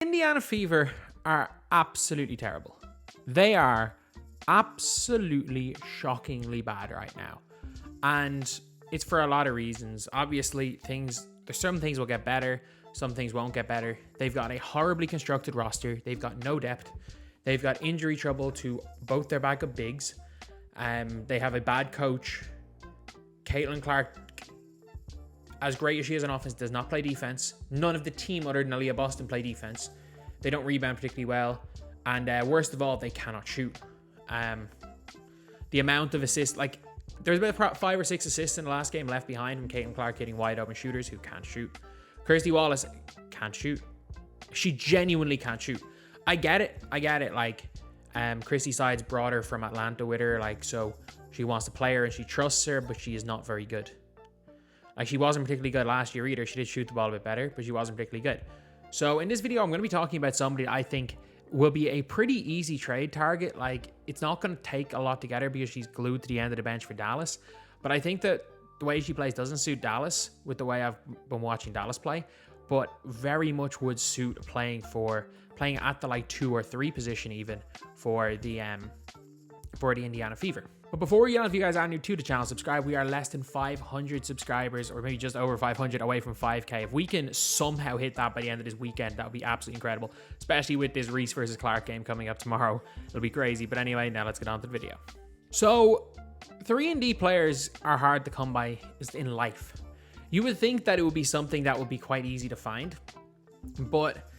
Indiana Fever are absolutely terrible. They are absolutely shockingly bad right now. And it's for a lot of reasons. Obviously, there's some things will get better, some things won't get better. They've got a horribly constructed roster. They've got no depth. They've got injury trouble to both their backup bigs. They have a bad coach. Caitlin Clark, as great as she is on offense, does not play defense. None of the team other than Aaliyah Boston play defense. They don't rebound particularly well. And worst of all, they cannot shoot. The amount of assists, like there's about 5 or 6 assists in the last game left behind from Caitlin Clark hitting wide open shooters who can't shoot. Kirstie Wallace can't shoot. She genuinely can't shoot. I get it. Like, Chrissy Sides brought her from Atlanta with her, like, so she wants to play her and she trusts her, but she is not very good. Like, she wasn't particularly good last year either. She did shoot the ball a bit better, but she wasn't particularly good. So in this video, I'm going to be talking about somebody that I think will be a pretty easy trade target. Like, it's not going to take a lot to get her because she's glued to the end of the bench for Dallas. But I think that the way she plays doesn't suit Dallas with the way I've been watching Dallas play, but very much would suit playing at the like 2 or 3 position even for the Indiana Fever. But before we get on, if you guys are new to the channel, subscribe. We are less than 500 subscribers, or maybe just over 500 away from 5k. If we can somehow hit that by the end of this weekend, that would be absolutely incredible, especially with this Reese versus Clark game coming up tomorrow. It'll be crazy. But anyway, now let's get on to the video. So 3-and-D players are hard to come by in life. You would think that it would be something that would be quite easy to find, but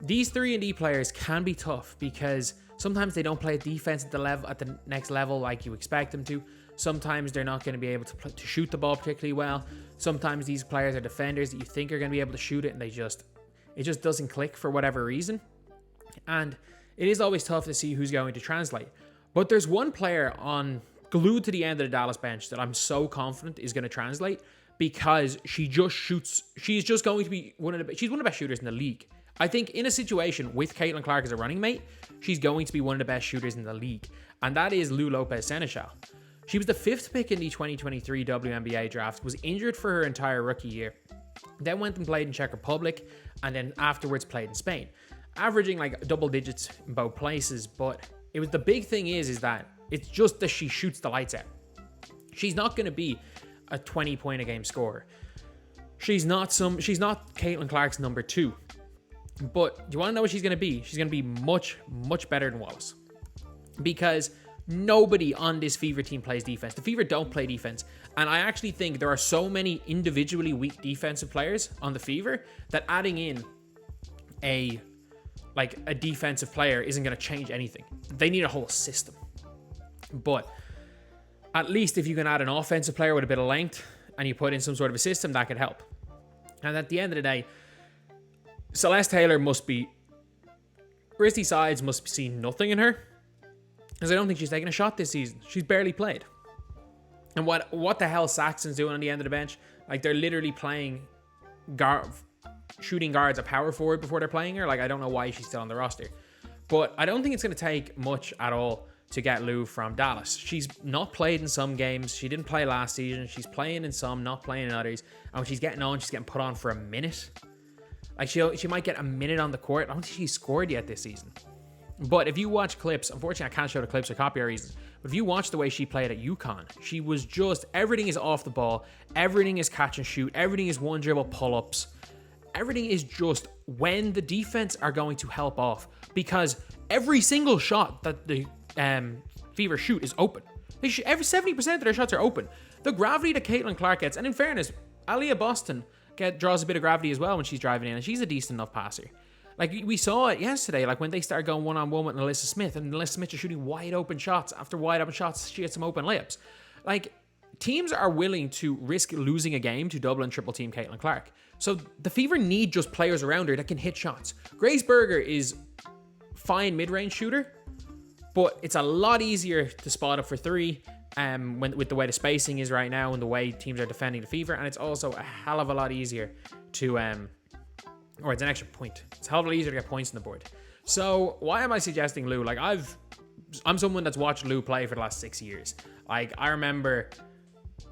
these 3-and-D players can be tough because sometimes they don't play defense at the next level like you expect them to. Sometimes they're not going to be able to shoot the ball particularly well. Sometimes these players are defenders that you think are going to be able to shoot it, and it just doesn't click for whatever reason. And it is always tough to see who's going to translate. But there's one player glued to the end of the Dallas bench that I'm so confident is going to translate, because she just shoots. She's just going to be one of the best shooters in the league. I think in a situation with Caitlin Clark as a running mate, she's going to be one of the best shooters in the league, and that is Lopez senechal. She was the 5th pick in the 2023 WNBA draft, was injured for her entire rookie year, then went and played in Czech Republic, and then afterwards played in Spain, averaging like double digits in both places. But the big thing is that it's just that she shoots the lights out. She's not going to be a 20-point a game scorer. She's not Caitlin Clark's number 2. But do you want to know what she's going to be? She's going to be much, much better than Wallace. Because nobody on this Fever team plays defense. The Fever don't play defense. And I actually think there are so many individually weak defensive players on the Fever that adding in a defensive player isn't going to change anything. They need a whole system. But at least if you can add an offensive player with a bit of length and you put in some sort of a system, that could help. And at the end of the day, Celeste Taylor Chrissy Sides must see nothing in her, because I don't think she's taken a shot this season. She's barely played. And what the hell Saxon's doing on the end of the bench? Like, they're literally playing shooting guards at power forward before they're playing her. Like, I don't know why she's still on the roster. But I don't think it's going to take much at all to get Lou from Dallas. She's not played in some games. She didn't play last season. She's playing in some, not playing in others. And when she's getting put on for a minute. Like, she might get a minute on the court. I don't think she's scored yet this season. But if you watch clips, unfortunately I can't show the clips for copyright reasons, but if you watch the way she played at UConn, she was just, everything is off the ball, everything is catch and shoot, everything is one dribble pull-ups, everything is just when the defense are going to help off, because every single shot that the Fever shoot is open. Every 70% of their shots are open. The gravity that Caitlin Clark gets, and in fairness, Aaliyah Boston draws a bit of gravity as well when she's driving in, and she's a decent enough passer. Like, we saw it yesterday, like when they started going one-on-one with Alyssa Smith, and Alyssa Smith is shooting wide open shots after wide open shots. She had some open layups. Like, teams are willing to risk losing a game to double and triple team Caitlin Clark. So the Fever need just players around her that can hit shots. Grace Berger is fine mid-range shooter, but it's a lot easier to spot up for three with the way the spacing is right now and the way teams are defending the Fever, and it's also a hell of a lot easier to or it's an extra point. It's a hell of a lot easier to get points on the board. So why am I suggesting Lou? Like, I'm someone that's watched Lou play for the last 6 years. Like, I remember,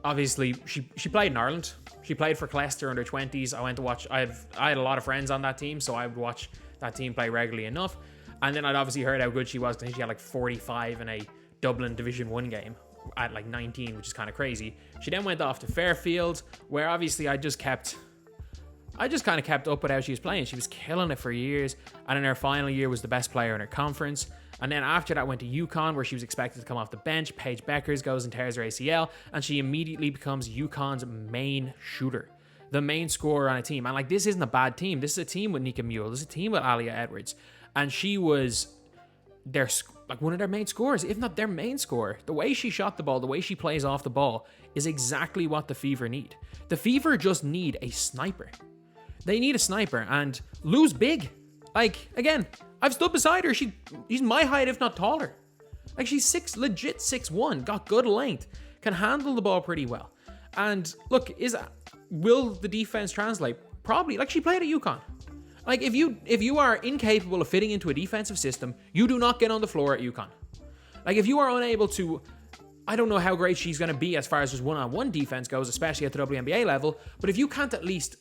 obviously, she played in Ireland. She played for Clester under 20s. I went to watch. I had a lot of friends on that team, so I would watch that team play regularly enough. And then I'd obviously heard how good she was, because she had like 45 in a Dublin Division 1 game at like 19, which is kind of crazy. She then went off to Fairfield, where obviously I just kind of kept up with how she was playing. She was killing it for years, and in her final year was the best player in her conference. And then after that went to UConn, where she was expected to come off the bench. Paige Beckers goes and tears her ACL, and she immediately becomes UConn's main shooter, the main scorer on a team. And like, this isn't a bad team. This is a team with Nika Mule. This is a team with Alia Edwards, and she was one of their main scorers, if not their main scorer. The way she shot the ball, the way she plays off the ball, is exactly what the Fever need. The Fever just need a sniper. They need a sniper, and Lou's big. Like, again, I've stood beside her. She's my height, if not taller. Like, she's legit 6'1", got good length, can handle the ball pretty well. And look, will the defense translate? Probably. Like, she played at UConn. Like, if you are incapable of fitting into a defensive system, you do not get on the floor at UConn. Like, if you are unable to, I don't know how great she's going to be as far as just one-on-one defense goes, especially at the WNBA level, but if you can't at least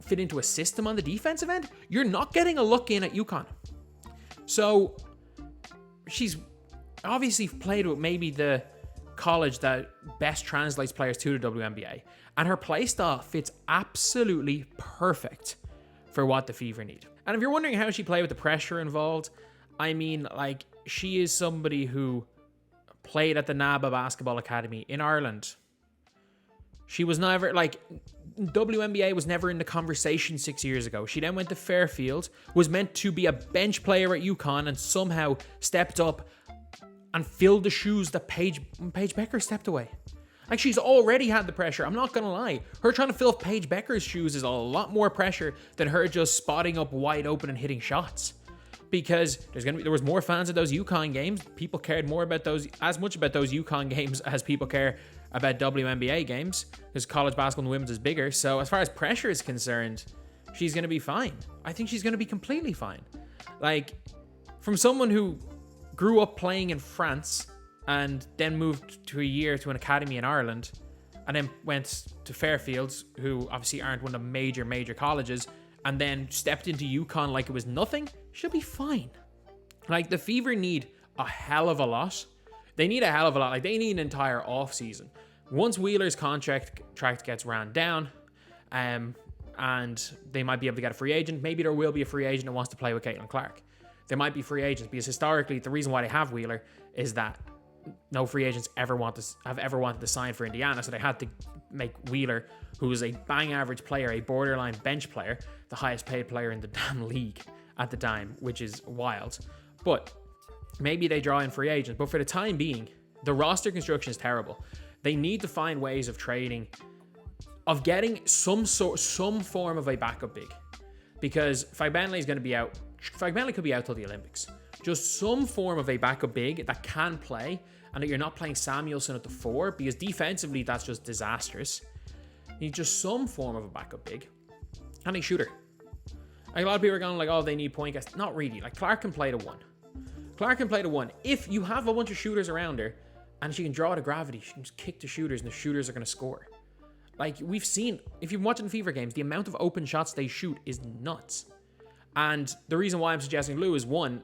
fit into a system on the defensive end, you're not getting a look in at UConn. So she's obviously played with maybe the college that best translates players to the WNBA, and her play style fits absolutely perfect for what the Fever need. And if you're wondering how she played with the pressure involved, I mean, like, she is somebody who played at the NABA Basketball Academy in Ireland. She was never, like, WNBA was never in the conversation 6 years ago. She then went to Fairfield, was meant to be a bench player at UConn, and somehow stepped up and filled the shoes that Paige Becker stepped away. Like, she's already had the pressure. I'm not going to lie. Her trying to fill Paige Becker's shoes is a lot more pressure than her just spotting up wide open and hitting shots. Because there was more fans of those UConn games. People cared more about as much about those UConn games as people care about WNBA games, because college basketball and women's is bigger. So as far as pressure is concerned, she's going to be fine. I think she's going to be completely fine. Like, from someone who grew up playing in France and then moved to a year to an academy in Ireland, and then went to Fairfield, who obviously aren't one of the major colleges, and then stepped into UConn like it was nothing, she'll be fine. Like, the Fever need a hell of a lot. They need a hell of a lot. Like, they need an entire off season. Once Wheeler's contract gets ran down, and they might be able to get a free agent. Maybe there will be a free agent that wants to play with Caitlin Clark. There might be free agents, because historically, the reason why they have Wheeler is that no free agents have ever wanted to sign for Indiana, so they had to make Wheeler, who was a bang average player, a borderline bench player, the highest paid player in the damn league at the time, which is wild. But maybe they draw in free agents. But for the time being, the roster construction is terrible. They need to find ways of trading, of getting some form of a backup big, because Fagbenle is going to be out. Fagbenle could be out till the Olympics. Just some form of a backup big that can play, and that you're not playing Samuelson at the 4, because defensively that's just disastrous. You need just some form of a backup big and a shooter. Like, a lot of people are going like, oh, they need point guards. Not really. Like, Clark can play the 1. Clark can play the 1. If you have a bunch of shooters around her and she can draw the gravity, she can just kick the shooters and the shooters are going to score. Like, we've seen, if you've been watching the Fever games, the amount of open shots they shoot is nuts. And the reason why I'm suggesting Lou is, one,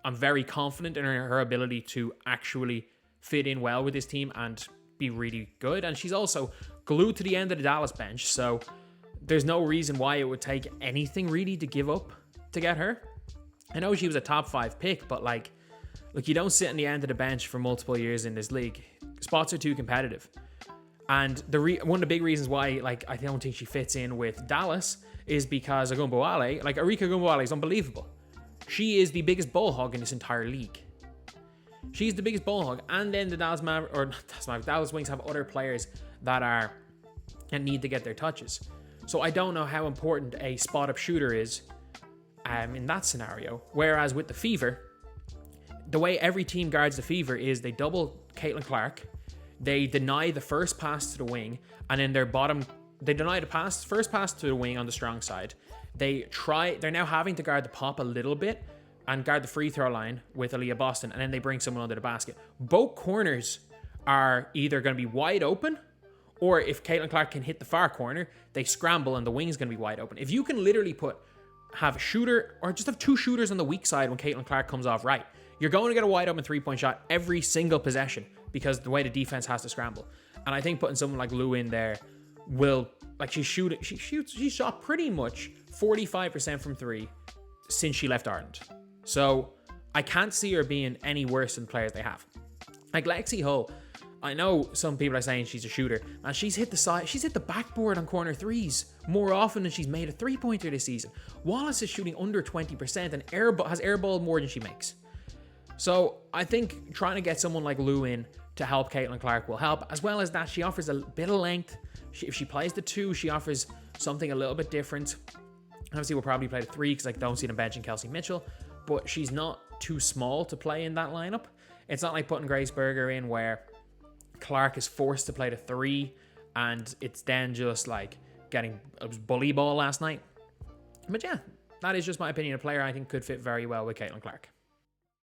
I'm very confident in her ability to actually fit in well with this team and be really good. And she's also glued to the end of the Dallas bench, so there's no reason why it would take anything really to give up to get her. I know she was a top 5 pick, but like, look, you don't sit on the end of the bench for multiple years in this league. Spots are too competitive. And one of the big reasons why, like, I don't think she fits in with Dallas is because Ogunbowale, like, Arika Ogunbowale is unbelievable. She is the biggest ball hog in this entire league. She's the biggest ball hog. And then the Dallas Wings have other players that need to get their touches. So I don't know how important a spot-up shooter is in that scenario. Whereas with the Fever, the way every team guards the Fever is they double Caitlin Clark, they deny the first pass to the wing, and then they deny the first pass to the wing on the strong side. They're now having to guard the pop a little bit and guard the free throw line with Aaliyah Boston, and then they bring someone under the basket. Both corners are either going to be wide open, or if Caitlin Clark can hit the far corner, they scramble and the wing's going to be wide open. If you can literally put have a shooter or just have two shooters on the weak side when Caitlin Clark comes off right. You're going to get a wide open 3-point shot every single possession because the way the defense has to scramble. And I think putting someone like Lou in there will, like, she shot pretty much 45% from three since she left Ireland. So I can't see her being any worse than the players they have. Like Lexi Hull, I know some people are saying she's a shooter, and she's hit the backboard on corner threes more often than she's made a 3-pointer this season. Wallace is shooting under 20% and has airballed more than she makes. So I think trying to get someone like Lou in to help Caitlin Clark will help, as well as that she offers a bit of length. If she plays the 2, she offers something a little bit different. Obviously, we'll probably play the 3 because I don't see them benching Kelsey Mitchell, but she's not too small to play in that lineup. It's not like putting Grace Berger in where Clark is forced to play the 3 and it's then just like getting a bully ball last night. But yeah, that is just my opinion. A player I think could fit very well with Caitlin Clark.